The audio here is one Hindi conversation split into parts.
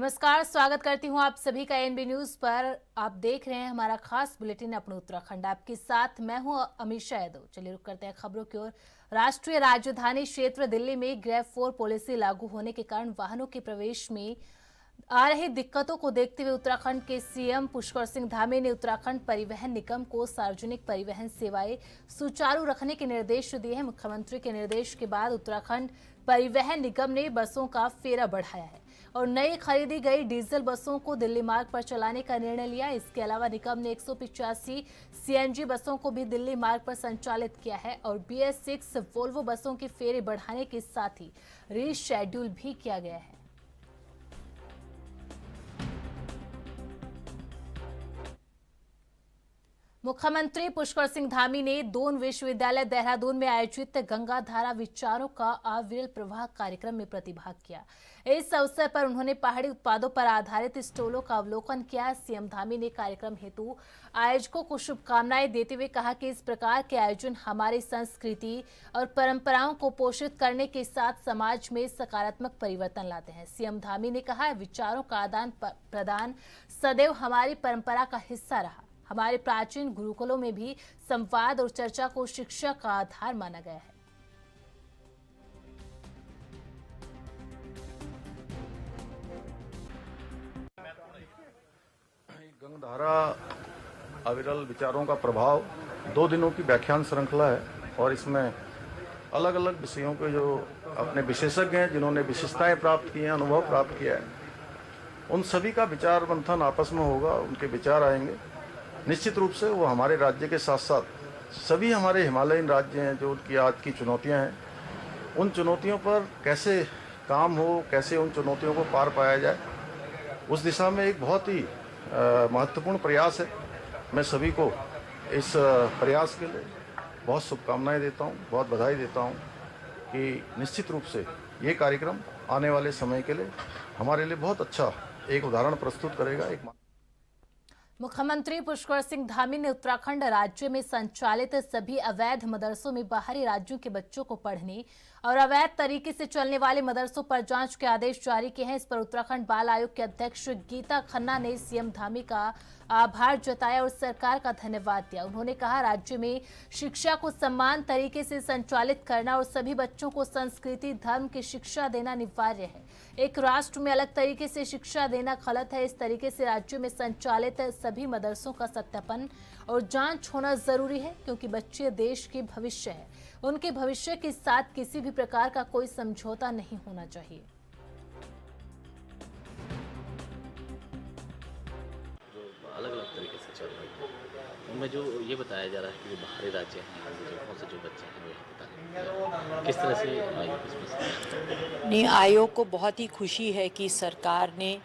नमस्कार, स्वागत करती हूं आप सभी का एनबी न्यूज पर। आप देख रहे हैं हमारा खास बुलेटिन अपने उत्तराखंड। आपके साथ मैं हूं अमीषा यादव। चलिए रुक करते हैं खबरों की ओर। राष्ट्रीय राजधानी क्षेत्र दिल्ली में ग्रेव 4 पॉलिसी लागू होने के कारण वाहनों के प्रवेश में आ रही दिक्कतों को देखते हुए उत्तराखंड के सीएम पुष्कर सिंह धामी ने उत्तराखंड परिवहन निगम को सार्वजनिक परिवहन सेवाएं सुचारू रखने के निर्देश दिए हैं। मुख्यमंत्री के निर्देश के बाद उत्तराखंड परिवहन निगम ने बसों का फेरा बढ़ाया है और नई खरीदी गई डीजल बसों को दिल्ली मार्ग पर चलाने का निर्णय लिया। इसके अलावा निगम ने 185 सीएनजी बसों को भी दिल्ली मार्ग पर संचालित किया है और BS6 वोल्वो बसों के फेरे बढ़ाने के साथ ही रीशेड्यूल भी किया गया है। मुख्यमंत्री पुष्कर सिंह धामी ने दून विश्वविद्यालय देहरादून में आयोजित गंगा धारा विचारों का अविरल प्रवाह कार्यक्रम में प्रतिभाग किया। इस अवसर पर उन्होंने पहाड़ी उत्पादों पर आधारित स्टॉलों का अवलोकन किया। सीएम धामी ने कार्यक्रम हेतु आयोजकों को शुभकामनाएं देते हुए कहा कि इस प्रकार के आयोजन हमारी संस्कृति और परंपराओं को पोषित करने के साथ समाज में सकारात्मक परिवर्तन लाते हैं। सीएम धामी ने कहा, विचारों का आदान प्रदान सदैव हमारी परंपरा का हिस्सा रहा। हमारे प्राचीन गुरुकुलों में भी संवाद और चर्चा को शिक्षा का आधार माना गया है। गंगधारा अविरल विचारों का प्रभाव 2 दिनों की व्याख्यान श्रृंखला है और इसमें अलग अलग विषयों के जो अपने विशेषज्ञ हैं, जिन्होंने विशेषताएं प्राप्त की हैं, अनुभव प्राप्त किया है, उन सभी का विचार मंथन आपस में होगा। उनके विचार आएंगे। निश्चित रूप से वो हमारे राज्य के साथ साथ सभी हमारे हिमालयन राज्य हैं, जो उनकी आज की चुनौतियां हैं, उन चुनौतियों पर कैसे काम हो, कैसे उन चुनौतियों को पार पाया जाए, उस दिशा में एक बहुत ही महत्वपूर्ण प्रयास है। मैं सभी को इस प्रयास के लिए बहुत शुभकामनाएं देता हूं, बहुत बधाई देता हूं कि निश्चित रूप से ये कार्यक्रम आने वाले समय के लिए हमारे लिए बहुत अच्छा एक उदाहरण प्रस्तुत करेगा। मुख्यमंत्री पुष्कर सिंह धामी ने उत्तराखंड राज्य में संचालित सभी अवैध मदरसों में बाहरी राज्यों के बच्चों को पढ़ने और अवैध तरीके से चलने वाले मदरसों पर जांच के आदेश जारी किए हैं। इस पर उत्तराखंड बाल आयोग के अध्यक्ष गीता खन्ना ने सीएम धामी का आभार जताया और सरकार का धन्यवाद दिया। उन्होंने कहा, राज्य में शिक्षा को समान तरीके से संचालित करना और सभी बच्चों को संस्कृति धर्म की शिक्षा देना अनिवार्य है। एक राष्ट्र में अलग तरीके से शिक्षा देना गलत है। इस तरीके से राज्य में संचालित सभी मदरसों का सत्यापन और जांच होना जरूरी है, क्योंकि बच्चे देश के भविष्य है। उनके भविष्य के साथ किसी भी प्रकार का कोई समझौता नहीं होना चाहिए। अलग अलग तरीके से चल रही है, उनमें जो ये बताया जा रहा है कि जो बाहरी राज्य हैं, जगहों से जो बच्चे हैं वो यहाँ किस तरह से आयोग इसमें नहीं, आयोग को बहुत ही खुशी है कि सरकार ने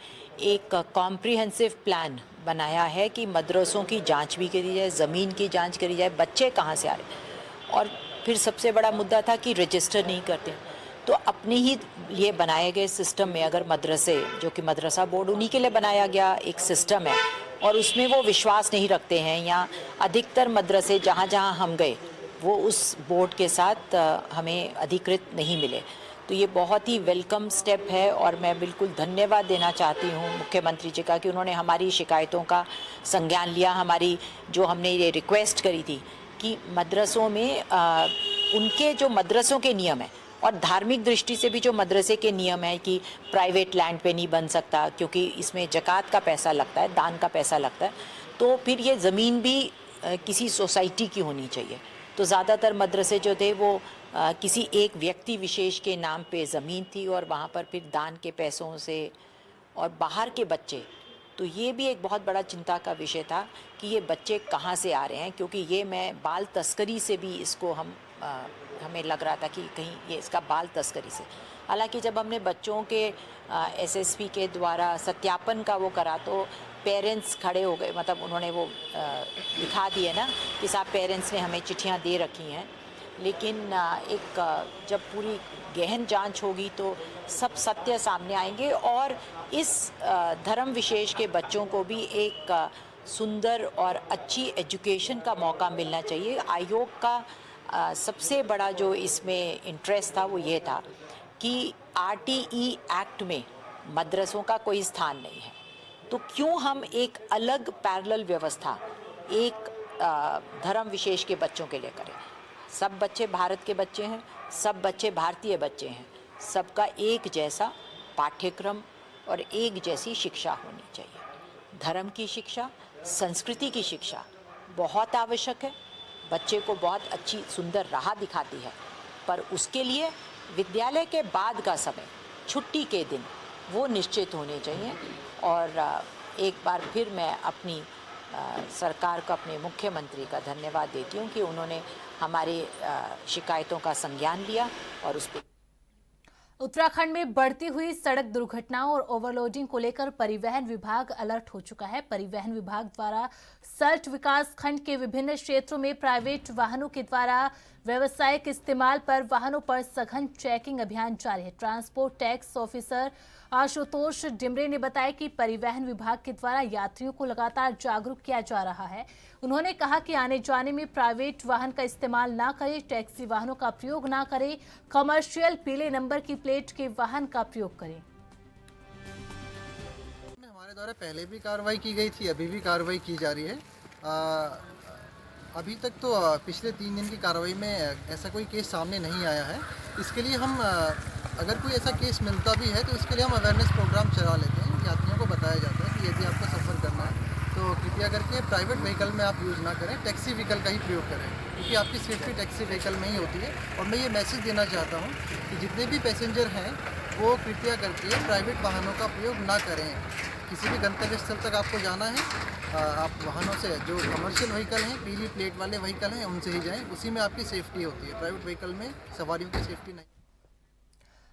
एक कॉम्प्रिहेंसिव प्लान बनाया है कि मदरसों की जांच भी करी जाए, ज़मीन की जांच करी जाए, बच्चे कहाँ से आ रहे। और फिर सबसे बड़ा मुद्दा था कि रजिस्टर नहीं करते, तो अपने ही ये बनाए गए सिस्टम में अगर मदरसे, जो कि मदरसा बोर्ड उन्हीं के लिए बनाया गया एक सिस्टम है, और उसमें वो विश्वास नहीं रखते हैं, या अधिकतर मदरसे जहाँ जहाँ हम गए वो उस बोर्ड के साथ हमें अधिकृत नहीं मिले। तो ये बहुत ही वेलकम स्टेप है और मैं बिल्कुल धन्यवाद देना चाहती हूँ मुख्यमंत्री जी का कि उन्होंने हमारी शिकायतों का संज्ञान लिया। हमारी जो हमने ये रिक्वेस्ट करी थी कि मदरसों में उनके जो मदरसों के नियम है और धार्मिक दृष्टि से भी जो मदरसे के नियम है कि प्राइवेट लैंड पे नहीं बन सकता, क्योंकि इसमें ज़कात का पैसा लगता है, दान का पैसा लगता है, तो फिर ये ज़मीन भी किसी सोसाइटी की होनी चाहिए। तो ज़्यादातर मदरसे जो थे वो किसी एक व्यक्ति विशेष के नाम पे ज़मीन थी और वहाँ पर फिर दान के पैसों से और बाहर के बच्चे, तो ये भी एक बहुत बड़ा चिंता का विषय था कि ये बच्चे कहाँ से आ रहे हैं, क्योंकि ये मैं बाल तस्करी से भी इसको हमें लग रहा था कि कहीं ये इसका बाल तस्करी से। हालांकि जब हमने बच्चों के एसएसपी के द्वारा सत्यापन का वो करा तो पेरेंट्स खड़े हो गए, मतलब उन्होंने वो दिखा दिए ना कि साहब पेरेंट्स ने हमें चिट्ठियाँ दे रखी हैं। लेकिन एक जब पूरी गहन जांच होगी तो सब सत्य सामने आएंगे और इस धर्म विशेष के बच्चों को भी एक सुंदर और अच्छी एजुकेशन का मौका मिलना चाहिए। आयोग का सबसे बड़ा जो इसमें इंटरेस्ट था वो ये था कि आरटीई एक्ट में मदरसों का कोई स्थान नहीं है, तो क्यों हम एक अलग पैरेलल व्यवस्था एक धर्म विशेष के बच्चों के लिए करें? सब बच्चे भारत के बच्चे हैं, सब बच्चे भारतीय बच्चे हैं, सबका एक जैसा पाठ्यक्रम और एक जैसी शिक्षा होनी चाहिए। धर्म की शिक्षा, संस्कृति की शिक्षा बहुत आवश्यक है, बच्चे को बहुत अच्छी सुंदर राह दिखाती है, पर उसके लिए विद्यालय के बाद का समय, छुट्टी के दिन वो निश्चित होने चाहिए। और एक बार फिर मैं अपनी सरकार को, अपने मुख्यमंत्री का धन्यवाद देती हूँ कि उन्होंने हमारी शिकायतों का संज्ञान लिया और उस पर। उत्तराखंड में बढ़ती हुई सड़क दुर्घटनाओं और ओवरलोडिंग को लेकर परिवहन विभाग अलर्ट हो चुका है। परिवहन विभाग द्वारा सल्ट विकास खंड के विभिन्न क्षेत्रों में प्राइवेट वाहनों के द्वारा व्यावसायिक इस्तेमाल पर वाहनों पर सघन चेकिंग अभियान जारी है। ट्रांसपोर्ट टैक्स ऑफिसर आशुतोष डिमरे ने बताया कि परिवहन विभाग के द्वारा यात्रियों को लगातार जागरूक किया जा रहा है। उन्होंने कहा कि आने जाने में प्राइवेट वाहन का इस्तेमाल ना करें, टैक्सी वाहनों का प्रयोग ना करें, कमर्शियल पीले नंबर की प्लेट के वाहन का प्रयोग करें। हमारे द्वारा पहले भी कार्रवाई की गई थी, अभी भी कार्रवाई की जा रही है। अभी तक तो पिछले 3 दिन की कार्रवाई में ऐसा कोई केस सामने नहीं आया है। इसके लिए हम अगर कोई ऐसा केस मिलता भी है तो इसके लिए हम अवेयरनेस प्रोग्राम चला लेते हैं। यात्रियों को बताया जाता है कि यदि आपको सफ़र करना है तो कृपया करके प्राइवेट व्हीकल में आप यूज़ ना करें, टैक्सी व्हीकल का ही प्रयोग करें, क्योंकि आपकी सेफ्टी टैक्सी व्हीकल में ही होती है। और मैं ये मैसेज देना चाहता हूँ कि जितने भी पैसेंजर हैं वो कृपया करके प्राइवेट वाहनों का प्रयोग ना करें। किसी भी गंतव्य स्थल तक आपको जाना है, आप वाहनों से, जो कमर्शियल व्हीकल हैं, पीली प्लेट वाले व्हीकल हैं, उनसे ही जाएं। उसी में आपकी सेफ्टी होती है, प्राइवेट व्हीकल में सवारियों की सेफ्टी नहीं।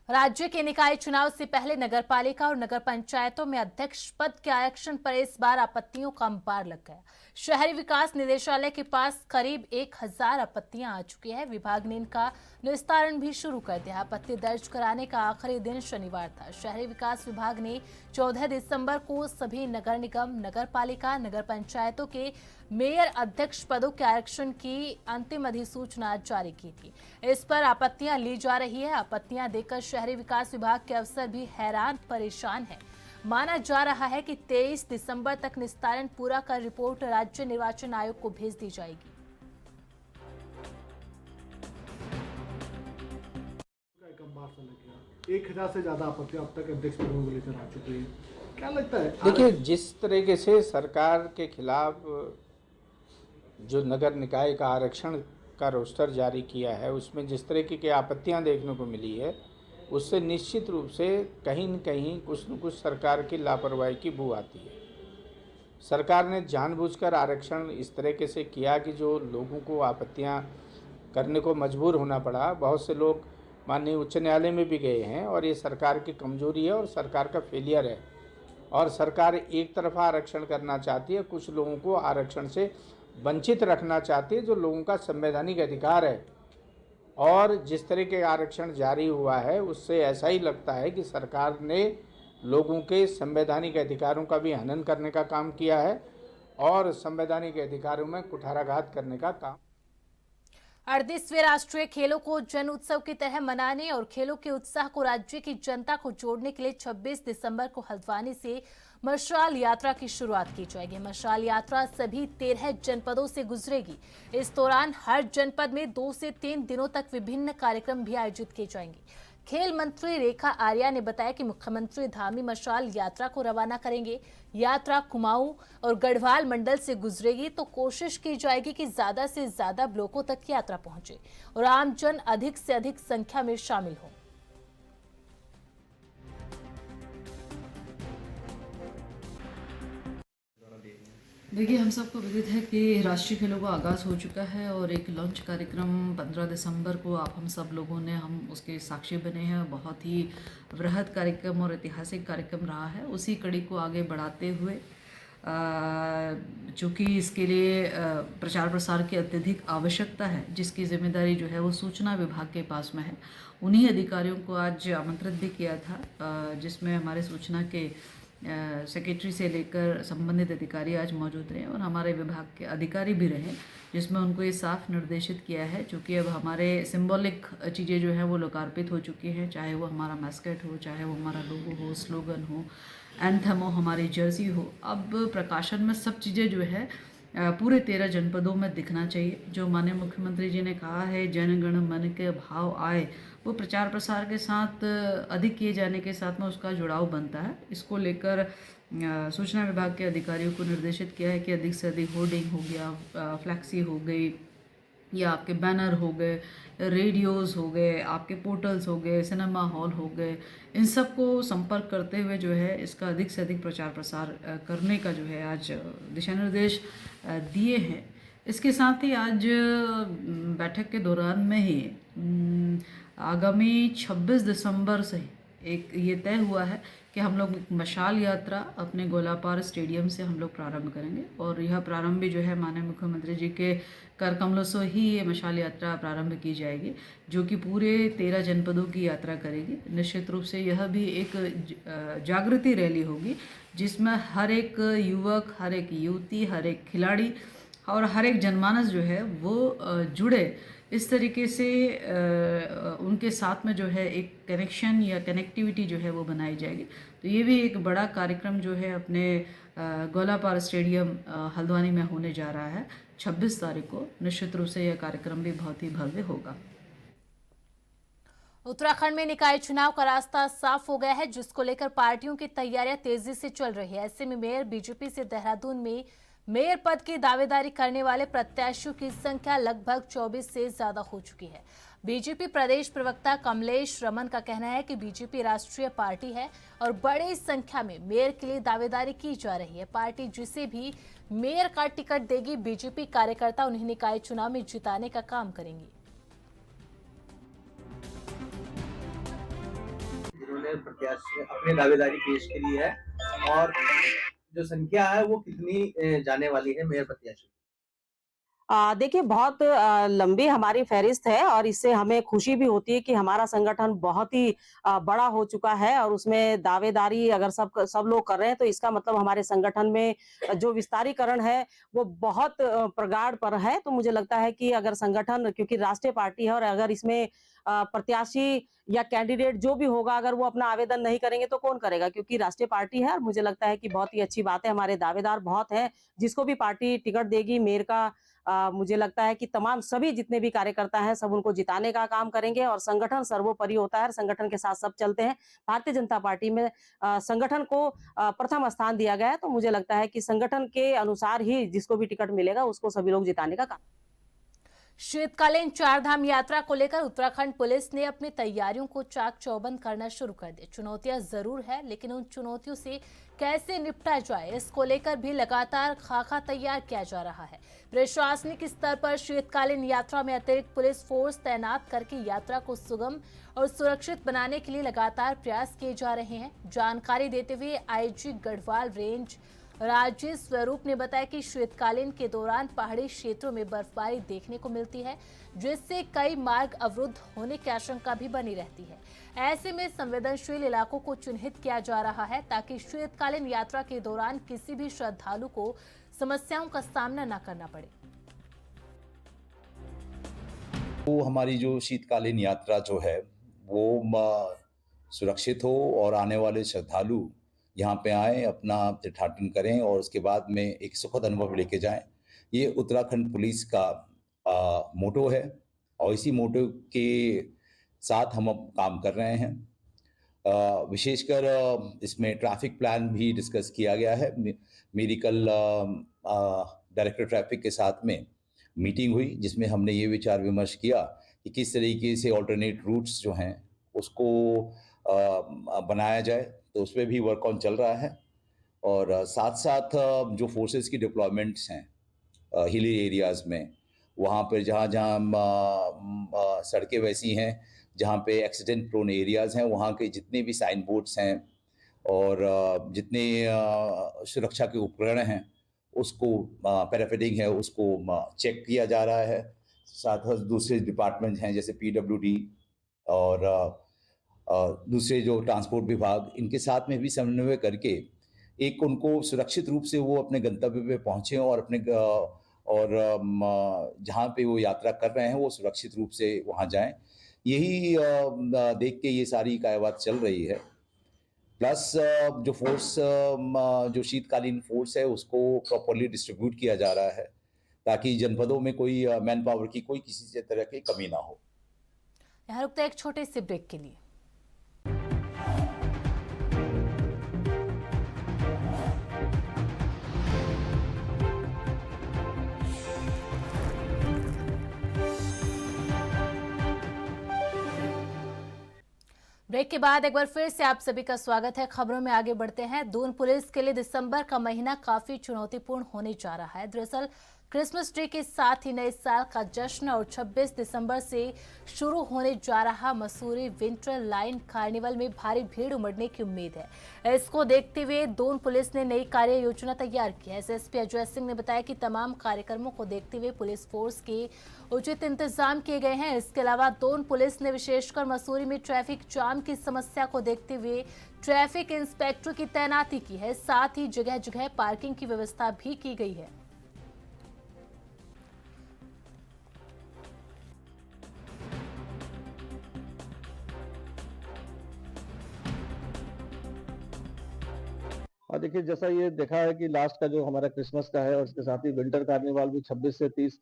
राज्य के निकाय चुनाव से पहले नगरपालिका और नगर पंचायतों में अध्यक्ष पद के आरक्षण पर इस बार आपत्तियों का अंबार लग गया। शहरी विकास निदेशालय के पास करीब 1000 आपत्तियां आ चुकी है। विभाग ने इनका निस्तारण भी शुरू कर दिया। आपत्ति दर्ज कराने का आखिरी दिन शनिवार था। शहरी विकास विभाग ने 14 दिसंबर को सभी नगर निगम, नगर पालिका, नगर पंचायतों के मेयर अध्यक्ष पदों के आरक्षण की अंतिम अधिसूचना जारी की थी। इस पर आपत्तियां ली जा रही है। आपत्तियां देकर शहरी विकास विभाग के अफसर भी हैरान परेशान हैं। माना जा रहा है कि 23 दिसंबर तक निस्तारण पूरा कर रिपोर्ट राज्य निर्वाचन आयोग को भेज दी जाएगी। एक अंबार सा लग गया। 1000 से ज्यादा आपत्तियां अब तक अध्यक्ष पदों को लेकर आ चुकी है। क्या लगता है? देखिए, जिस तरीके से सरकार के खिलाफ जो नगर निकाय का आरक्षण का रोस्टर जारी किया है, उसमें जिस तरीके की आपत्तियां देखने को मिली है, उससे निश्चित रूप से कहीं न कहीं कुछ न कुछ सरकार की लापरवाही की बू आती है। सरकार ने जानबूझकर आरक्षण इस तरीके से किया कि जो लोगों को आपत्तियां करने को मजबूर होना पड़ा। बहुत से लोग माननीय उच्च न्यायालय में भी गए हैं और ये सरकार की कमजोरी है और सरकार का फेलियर है। और सरकार एक तरफा आरक्षण करना चाहती है, कुछ लोगों को आरक्षण से वंचित रखना चाहती है, जो लोगों का संवैधानिक अधिकार है। और जिस तरह के आरक्षण जारी हुआ है, उससे ऐसा ही लगता है कि सरकार ने लोगों के संवैधानिक अधिकारों का भी हनन करने का काम किया है और संवैधानिक अधिकारों में कुठाराघात करने का काम। 38वें राष्ट्रीय खेलों को जन उत्सव की तरह मनाने और खेलों के उत्साह को राज्य की जनता को जोड़ने के लिए 26 दिसंबर को हल्द्वानी से मशाल यात्रा की शुरुआत की जाएगी। मशाल यात्रा सभी 13 जनपदों से गुजरेगी। इस दौरान हर जनपद में 2 से 3 दिनों तक विभिन्न कार्यक्रम भी आयोजित किए जाएंगे। खेल मंत्री रेखा आर्या ने बताया कि मुख्यमंत्री धामी मशाल यात्रा को रवाना करेंगे। यात्रा कुमाऊं और गढ़वाल मंडल से गुजरेगी, तो कोशिश की जाएगी कि ज्यादा से ज्यादा ब्लॉकों तक यात्रा पहुंचे और आमजन अधिक से अधिक संख्या में शामिल हो। देखिए, हम सबको विदित है कि राष्ट्रीय खेलों का आगाज़ हो चुका है और एक लॉन्च कार्यक्रम 15 दिसंबर को आप हम सब लोगों ने हम उसके साक्षी बने हैं। बहुत ही बृहद कार्यक्रम और ऐतिहासिक कार्यक्रम रहा है। उसी कड़ी को आगे बढ़ाते हुए चूँकि इसके लिए प्रचार प्रसार की अत्यधिक आवश्यकता है, जिसकी जिम्मेदारी जो है वो सूचना विभाग के पास में है। उन्हीं अधिकारियों को आज आमंत्रित भी किया था, जिसमें हमारे सूचना के सेक्रेटरी से लेकर संबंधित अधिकारी आज मौजूद रहे और हमारे विभाग के अधिकारी भी रहे, जिसमें उनको ये साफ निर्देशित किया है, चूँकि अब हमारे सिंबॉलिक चीज़ें जो हैं वो लोकार्पित हो चुकी हैं, चाहे वो हमारा मैस्केट हो, चाहे वो हमारा लोगो हो, स्लोगन हो, एंथम हो, हमारी जर्सी हो। अब प्रकाशन में सब चीज़ें जो है पूरे 13 जनपदों में दिखना चाहिए। जो माननीय मुख्यमंत्री जी ने कहा है जन गण मन के भाव आए, वो प्रचार प्रसार के साथ अधिक किए जाने के साथ में उसका जुड़ाव बनता है। इसको लेकर सूचना विभाग के अधिकारियों को निर्देशित किया है कि अधिक से अधिक होर्डिंग हो गया, फ्लैक्सी हो गई, या आपके बैनर हो गए, रेडियोज़ हो गए, आपके पोर्टल्स हो गए, सिनेमा हॉल हो गए, इन सब को संपर्क करते हुए जो है इसका अधिक से अधिक प्रचार प्रसार करने का जो है आज दिशा निर्देश दिए हैं। इसके साथ ही आज बैठक के दौरान में ही आगामी 26 दिसंबर से एक ये तय हुआ है कि हम लोग मशाल यात्रा अपने गोलापार स्टेडियम से हम लोग प्रारंभ करेंगे और यह प्रारंभ भी जो है माननीय मुख्यमंत्री जी के कर कमलों से ही ये मशाल यात्रा प्रारंभ की जाएगी, जो कि पूरे 13 जनपदों की यात्रा करेगी। निश्चित रूप से यह भी एक जागृति रैली होगी, जिसमें हर एक युवक, हर एक युवती, हर एक खिलाड़ी और हर एक जनमानस जो है वो जुड़े। इस तरीके से उनके साथ में जो है एक कनेक्शन या कनेक्टिविटी जो है वो बनाई जाएगी। तो ये भी एक बड़ा कार्यक्रम जो है अपने गोलापार स्टेडियम हल्द्वानी में होने जा रहा है 26 तारीख को। निश्चित रूप से यह कार्यक्रम भी बहुत ही भव्य होगा। उत्तराखंड में निकाय चुनाव का रास्ता साफ हो गया है, जिसको लेकर पार्टियों की तैयारियां तेजी से चल रही है। ऐसे में मेयर बीजेपी से देहरादून में मेयर पद की दावेदारी करने वाले प्रत्याशियों की संख्या लगभग 24 से ज्यादा हो चुकी है। बीजेपी प्रदेश प्रवक्ता कमलेश रमन का कहना है कि बीजेपी राष्ट्रीय पार्टी है और बड़ी संख्या में मेयर के लिए दावेदारी की जा रही है। पार्टी जिसे भी मेयर का टिकट देगी, बीजेपी कार्यकर्ता उन्हें निकाय चुनाव में जिताने का काम करेंगे। जिन्होंने प्रत्याशी अपनी दावेदारी पेश करी है और जो संख्या है वो कितनी जाने वाली है मेयर प्रत्याशी? देखिए बहुत लंबी हमारी फहरिस्त है और इससे हमें खुशी भी होती है कि हमारा संगठन बहुत ही बड़ा हो चुका है और उसमें दावेदारी अगर सब लोग कर रहे हैं तो इसका मतलब हमारे संगठन में जो विस्तारीकरण है वो बहुत प्रगाढ़ पर है। तो मुझे लगता है कि अगर संगठन, क्योंकि राष्ट्रीय पार्टी है और अगर इसमें प्रत्याशी या कैंडिडेट जो भी होगा अगर वो अपना आवेदन नहीं करेंगे तो कौन करेगा, क्योंकि राष्ट्रीय पार्टी है। और मुझे लगता है कि बहुत ही अच्छी बात है, हमारे दावेदार बहुत हैं। जिसको भी पार्टी टिकट देगी मेयर का, मुझे लगता है कि तमाम सभी जितने भी कार्यकर्ता हैं सब उनको जिताने का काम करेंगे और संगठन सर्वोपरि होता है। संगठन के साथ सब चलते हैं। भारतीय जनता पार्टी में संगठन को प्रथम स्थान दिया गया है, तो मुझे लगता है कि संगठन के अनुसार ही जिसको भी टिकट मिलेगा उसको सभी लोग जिताने का काम। शीतकालीन चारधाम यात्रा को लेकर उत्तराखंड पुलिस ने अपनी तैयारियों को चाक चौबंद करना शुरू कर दी। चुनौतियां जरूर है, लेकिन उन चुनौतियों से कैसे निपटा जाए, इसको लेकर भी लगातार खाका तैयार किया जा रहा है। प्रशासनिक स्तर पर शीतकालीन यात्रा में अतिरिक्त पुलिस फोर्स तैनात करके यात्रा को सुगम और सुरक्षित बनाने के लिए लगातार प्रयास किए जा रहे हैं। जानकारी देते हुए आईजी गढ़वाल रेंज राजेश स्वरूप ने बताया कि शीतकालीन के दौरान पहाड़ी क्षेत्रों में बर्फबारी देखने को मिलती है, जिससे कई मार्ग अवरुद्ध होने की आशंका भी बनी रहती है। ऐसे में संवेदनशील इलाकों को चिन्हित किया जा रहा है ताकि शीतकालीन यात्रा के दौरान किसी भी श्रद्धालु को समस्याओं का सामना न करना पड़े। वो हमारी जो शीतकालीन यात्रा जो है वो सुरक्षित हो और आने वाले श्रद्धालु यहाँ पे आए, अपना तीर्थाटन करें और उसके बाद में एक सुखद अनुभव लेके जाएं। ये उत्तराखंड पुलिस का मोटो है और इसी मोटो के साथ हम अब काम कर रहे हैं। विशेषकर इसमें ट्रैफिक प्लान भी डिस्कस किया गया है। मेरी कल डायरेक्टर ट्रैफिक के साथ में मीटिंग हुई, जिसमें हमने ये विचार विमर्श किया कि किस तरीके से ऑल्टरनेट रूट्स जो हैं उसको बनाया जाए। तो उस पर भी वर्क ऑन चल रहा है और साथ साथ जो फोर्सेस की डिप्लॉयमेंट्स हैं हिली एरियाज़ में, वहाँ पर जहाँ जहाँ सड़कें वैसी हैं जहाँ पे एक्सीडेंट प्रोन एरियाज़ हैं, वहाँ के जितने भी साइन बोर्ड्स हैं और जितने सुरक्षा के उपकरण हैं उसको पैराफिटिंग है उसको चेक किया जा रहा है। साथ ही दूसरे डिपार्टमेंट हैं जैसे PWD और दूसरे जो ट्रांसपोर्ट विभाग, इनके साथ में भी समन्वय करके एक उनको सुरक्षित रूप से वो अपने गंतव्य पे पहुंचे और अपने जहाँ पे वो यात्रा कर रहे हैं वो सुरक्षित रूप से वहाँ जाएं। यही देख के ये सारी कार्रवाई चल रही है। प्लस जो फोर्स जो शीतकालीन फोर्स है उसको प्रॉपरली डिस्ट्रीब्यूट किया जा रहा है ताकि जनपदों में कोई मैन पावर की कोई किसी तरह की कमी ना हो। यहाँ रुकते हैं एक छोटे से ब्रेक के लिए। ब्रेक के बाद एक बार फिर से आप सभी का स्वागत है। खबरों में आगे बढ़ते हैं। दून पुलिस के लिए दिसंबर का महीना काफी चुनौतीपूर्ण होने जा रहा है। दरअसल क्रिसमस डे के साथ ही नए साल का जश्न और 26 दिसंबर से शुरू होने जा रहा मसूरी विंटर लाइन कार्निवल में भारी भीड़ उमड़ने की उम्मीद है। इसको देखते हुए दून पुलिस ने नई कार्य योजना तैयार की है। एसएसपी अजय सिंह ने बताया कि तमाम कार्यक्रमों को देखते हुए पुलिस फोर्स के उचित इंतजाम किए गए हैं। इसके अलावा दून पुलिस ने विशेषकर मसूरी में ट्रैफिक जाम की समस्या को देखते हुए ट्रैफिक इंस्पेक्टर की तैनाती की है। साथ ही जगह जगह पार्किंग की व्यवस्था भी की गई है। और देखिए जैसा ये देखा है कि लास्ट का जो हमारा क्रिसमस का है और इसके साथ ही विंटर कार्निवाल भी 26 से 30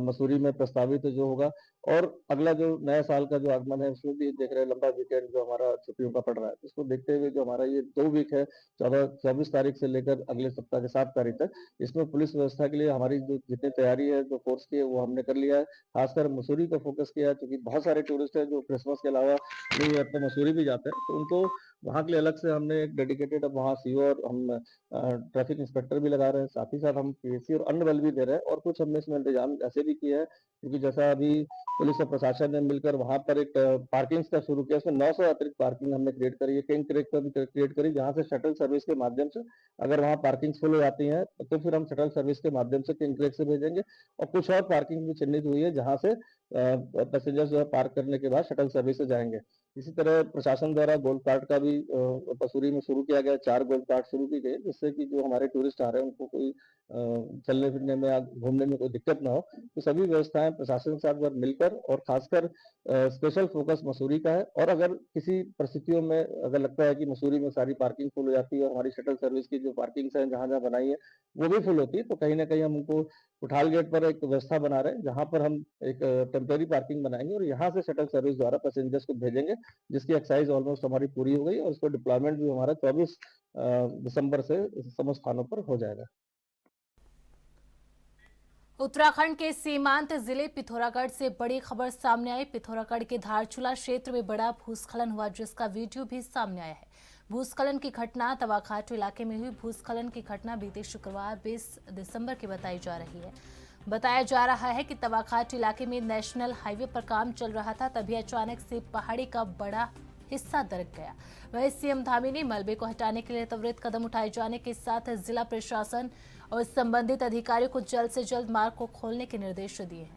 मसूरी में प्रस्तावित जो होगा और अगला जो नया साल का जो आगमन है उसमें भी देख रहे हैं लंबा वीकेंड जो हमारा छुट्टियों का पड़ रहा है। इसको देखते हुए जो हमारा ये 2 वीक है 24 तारीख से लेकर अगले सप्ताह के 7 तारीख तक, इसमें पुलिस व्यवस्था के लिए हमारी जो जितनी तैयारी है जो फोर्स की है वो हमने कर लिया है। खासकर मसूरी को फोकस किया है क्योंकि बहुत सारे टूरिस्ट है जो क्रिसमस के अलावा न्यू ईयर पर मसूरी भी जाते हैं, तो उनको वहाँ के लिए अलग से हमने एक डेडिकेटेड अब वहाँ सीओ और हम ट्रैफिक इंस्पेक्टर भी लगा रहे हैं। साथ ही साथ हम पीएसी और अन्य बल भी दे रहे हैं और कुछ हमने इसमें इंतजाम ऐसे भी किया है क्योंकि जैसा अभी पुलिस और प्रशासन ने मिलकर वहां पर एक पार्किंग का शुरू किया, उसमें 900 अतिरिक्त पार्किंग हमने क्रिएट करी है, किंग क्रिएट करी, जहां से शटल सर्विस के माध्यम से अगर वहां पार्किंग फुल हो जाती है तो फिर हम शटल सर्विस के माध्यम से किंग क्रेक से भेजेंगे। और कुछ और पार्किंग भी चिन्हित हुई है जहां से पैसेंजर्स जो है पार्क करने के बाद शटल सर्विस से जाएंगे। इसी तरह प्रशासन द्वारा गोल्फ कार्ट का भी मसूरी में शुरू किया गया, 4 गोल्फ कार्ट शुरू की गई जिससे कि जो हमारे टूरिस्ट आ रहे हैं उनको कोई चलने फिरने में या घूमने में कोई दिक्कत ना हो। तो सभी व्यवस्थाएं प्रशासन के साथ मिलकर और खासकर स्पेशल फोकस मसूरी का है। और अगर किसी परिस्थितियों में अगर लगता है कि मसूरी में सारी पार्किंग फुल हो जाती है और हमारी शटल सर्विस की जो पार्किंग है जहाँ जहाँ बनाई है वो भी फुल होती है, तो कहीं ना कहीं हम उनको उठाल गेट पर एक व्यवस्था बना रहे हैं जहाँ पर हम एक टेम्परेरी पार्किंग बनाएंगे और यहाँ से शटल सर्विस द्वारा पैसेंजर्स को भेजेंगे, जिसकी एक्सरसाइज ऑलमोस्ट हमारी पूरी हो गई और उसका डिप्लॉयमेंट भी हमारा 24 दिसंबर से समस्त स्थानों पर हो जाएगा। उत्तराखंड के सीमांत जिले पिथौरागढ़ से बड़ी खबर सामने आई। पिथौरागढ़ के धारचूला क्षेत्र में बड़ा भूस्खलन हुआ जिसका वीडियो भी सामने आया है। भूस्खलन की घटना तवाघाट इलाके में हुई। भूस्खलन की घटना बीते शुक्रवार 20 दिसंबर की बताई जा रही है। बताया जा रहा है कि तवाघाट इलाके में नेशनल हाईवे पर काम चल रहा था, तभी अचानक से पहाड़ी का बड़ा हिस्सा दरक गया। वहीं सीएम धामी ने मलबे को हटाने के लिए त्वरित कदम उठाए जाने के साथ जिला प्रशासन और संबंधित अधिकारियों को जल्द से जल्द मार्ग को खोलने के निर्देश दिए हैं।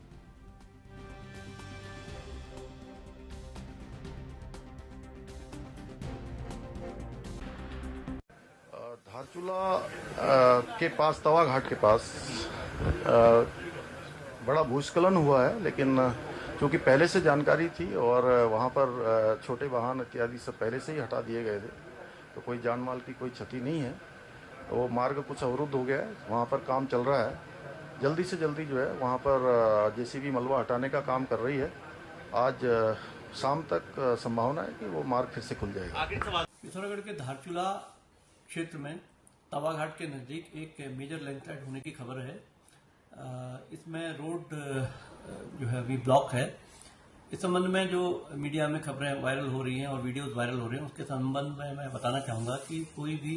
धारचूला के पास तवाघाट के पास बड़ा भूस्खलन हुआ है, लेकिन क्योंकि पहले से जानकारी थी और वहाँ पर छोटे वाहन इत्यादि सब पहले से ही हटा दिए गए थे, तो कोई जान माल की कोई क्षति नहीं है। तो वो मार्ग कुछ अवरुद्ध हो गया है, वहाँ पर काम चल रहा है। जल्दी से जल्दी जो है वहाँ पर जेसीबी मलबा हटाने का काम कर रही है। आज शाम तक संभावना है कि वो मार्ग फिर से खुल जाएगा। पिथौरागढ़ के धारचूला क्षेत्र में तवाघाट के नज़दीक एक मेजर लैंडस्लाइड होने की खबर है। इसमें रोड जो है अभी ब्लॉक है। इस संबंध में जो मीडिया में खबरें वायरल हो रही हैं और वीडियोस वायरल हो रहे हैं उसके संबंध में मैं बताना चाहूँगा कि कोई भी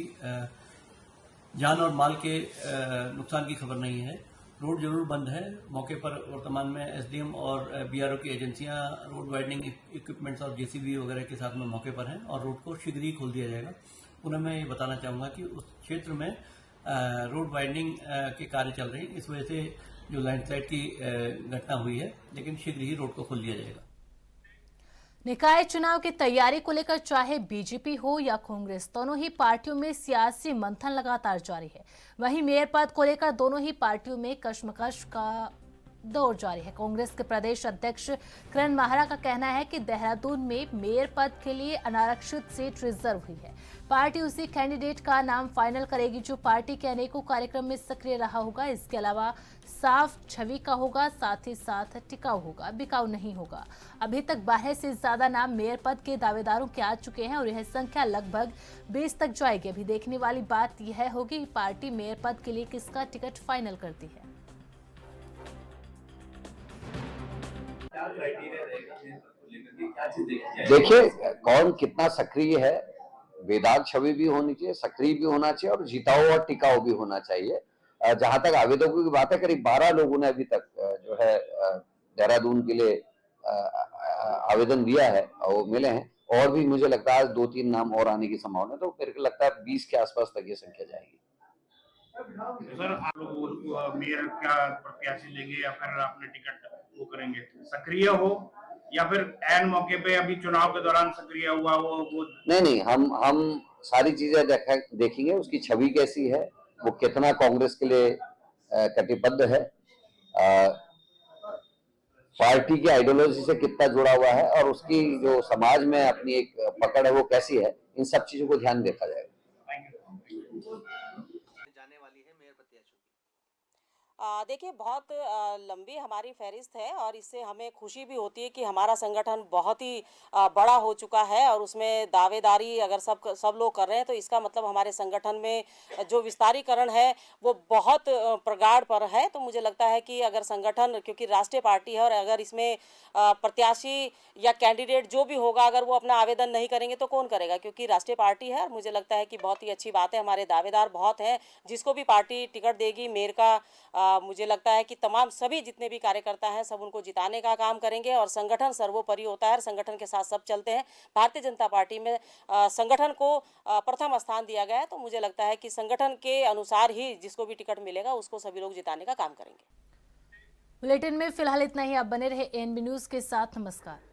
जान और माल के नुकसान की खबर नहीं है। रोड जरूर बंद है। मौके पर वर्तमान में एसडीएम और बीआरओ की एजेंसियां रोड वाइडनिंग इक्विपमेंट्स और जेसीबी वगैरह के साथ में मौके पर हैं और रोड को शीघ्र ही खोल दिया जाएगा। पुनः मैं ये बताना चाहूँगा कि उस क्षेत्र में रोड वाइडनिंग के कार्य चल रहे हैं, इस वजह से जो लैंडस्लाइड की घटना हुई है, लेकिन शीघ्र ही रोड को खोल दिया जाएगा। निकाय चुनाव की तैयारी को लेकर चाहे बीजेपी हो या कांग्रेस, दोनों ही पार्टियों में सियासी मंथन लगातार जारी है। वहीं मेयर पद को लेकर दोनों ही पार्टियों में कशमकश का दौर जारी है। कांग्रेस के प्रदेश अध्यक्ष किरण माहरा का कहना है कि देहरादून में मेयर पद के लिए अनारक्षित सीट रिजर्व हुई है। पार्टी उसी कैंडिडेट का नाम फाइनल करेगी जो पार्टी के अनेकों कार्यक्रम में सक्रिय रहा होगा। इसके अलावा साफ छवि का होगा, साथ ही साथ टिकाऊ होगा, बिकाऊ नहीं होगा। अभी तक 12 से ज्यादा नाम मेयर पद के दावेदारों के आ चुके हैं और यह संख्या लगभग 20 तक जाएगी। अभी देखने वाली बात यह होगी कि पार्टी मेयर पद के लिए किसका टिकट फाइनल करती है। देखिए, कौन कितना सक्रिय है, बेदाग छवि भी होनी चाहिए, सक्रिय भी होना चाहिए और जिताऊ और टिकाऊ भी होना चाहिए। जहां तक आवेदकों की बात है, करीब 12 लोगों ने अभी तक जो है देहरादून के लिए आवेदन दिया है और वो मिले हैं। और भी मुझे लगता है 2-3 नाम और आने की संभावना है, तो मेरे को लगता है 20 के आसपास तक ये संख्या जाएगी। सर, आप लोग मेयर का प्रत्याशी लेंगे या फिर अपने टिकट वो करेंगे, सक्रिय हो या फिर ऐन मौके पे अभी चुनाव के दौरान सक्रिय हुआ वो? नहीं, हम सारी चीजें देखेंगे, उसकी छवि कैसी है, वो कितना कांग्रेस के लिए कटिबद्ध है, पार्टी की आइडियोलॉजी से कितना जुड़ा हुआ है और उसकी जो समाज में अपनी एक पकड़ है वो कैसी है, इन सब चीजों को ध्यान देखा जाएगा। देखिए, बहुत लंबी हमारी फहरिस्त है और इससे हमें खुशी भी होती है कि हमारा संगठन बहुत ही बड़ा हो चुका है और उसमें दावेदारी अगर सब लोग कर रहे हैं तो इसका मतलब हमारे संगठन में जो विस्तारीकरण है वो बहुत प्रगाढ़ पर है। तो मुझे लगता है कि अगर संगठन, क्योंकि राष्ट्रीय पार्टी है और अगर इसमें प्रत्याशी या कैंडिडेट जो भी होगा अगर वो अपना आवेदन नहीं करेंगे तो कौन करेगा, क्योंकि राष्ट्रीय पार्टी है। और मुझे लगता है कि बहुत ही अच्छी बात है, हमारे दावेदार बहुत हैं। जिसको भी पार्टी टिकट देगी मेयर का, मुझे लगता है कि तमाम सभी जितने भी कार्यकर्ता हैं सब उनको जिताने का काम करेंगे और संगठन सर्वोपरि होता है और संगठन के साथ सब चलते हैं। भारतीय जनता पार्टी में संगठन को प्रथम स्थान दिया गया है, तो मुझे लगता है कि संगठन के अनुसार ही जिसको भी टिकट मिलेगा उसको सभी लोग जिताने का काम करेंगे। बुलेटिन में फिलहाल इतना ही। आप बने रहे एएनबी न्यूज के साथ। नमस्कार।